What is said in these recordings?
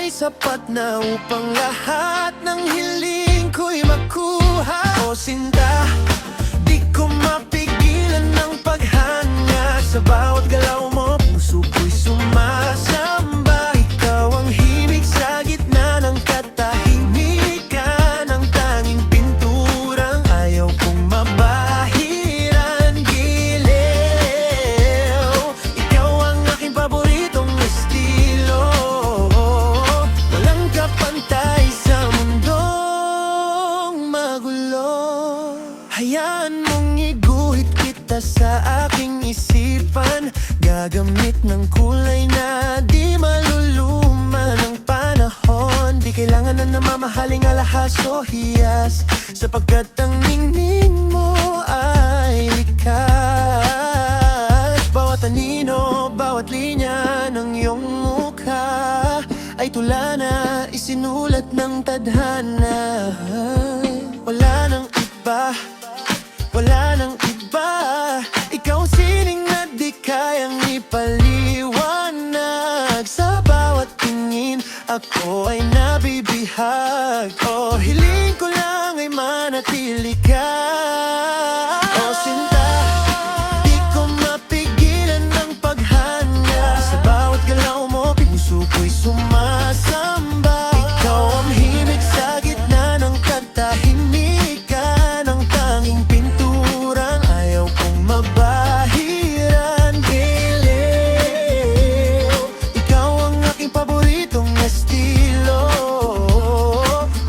ay sapat na upang lahat ng hiling ko'y makuha. O sinta, di ko mapigilan ng paghanga. Sa bawat galaw mo, puso ko'y sumasamba. Ikaw ang himig sa gitna ng katahimikan, ang tanging pinturang ayaw kong mabahiran. Giliw, ikaw ang aking paboritong estilo. Walang kapantay sa mundong magulo. Hayaan mong iguhit kita sa aking isipan, gagamit ng kulay na di maluluma ng panahon. Di kailangan na namamahaling alahas o hiyas, sapagkat ang ningning mo ay likas. Bawat anino, bawat linya ng iyong mukha ay tula na isinulat ng tadhana. Wala nang iba, wala nang iba. Ikaw sining na di kayang ipaliwanag. Sa bawat tingin ako ay nabibihag. O hiling ko lang ay manatili ka. O sinta, di ko mapigilan ng paghanga. Sa bawat galaw mo, puso ko'y sumasamba. Ikaw ang himig sa gitna ng katahimikan, ang tanging pinturang ayaw kong mabahiran. Giliw, ikaw ang aking paboritong estilo.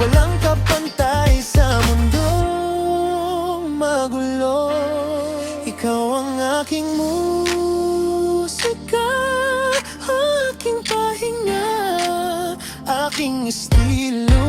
Walang kapantay sa mundong magulo. Ikaw ang aking musika, aking pahinga, aking estilo.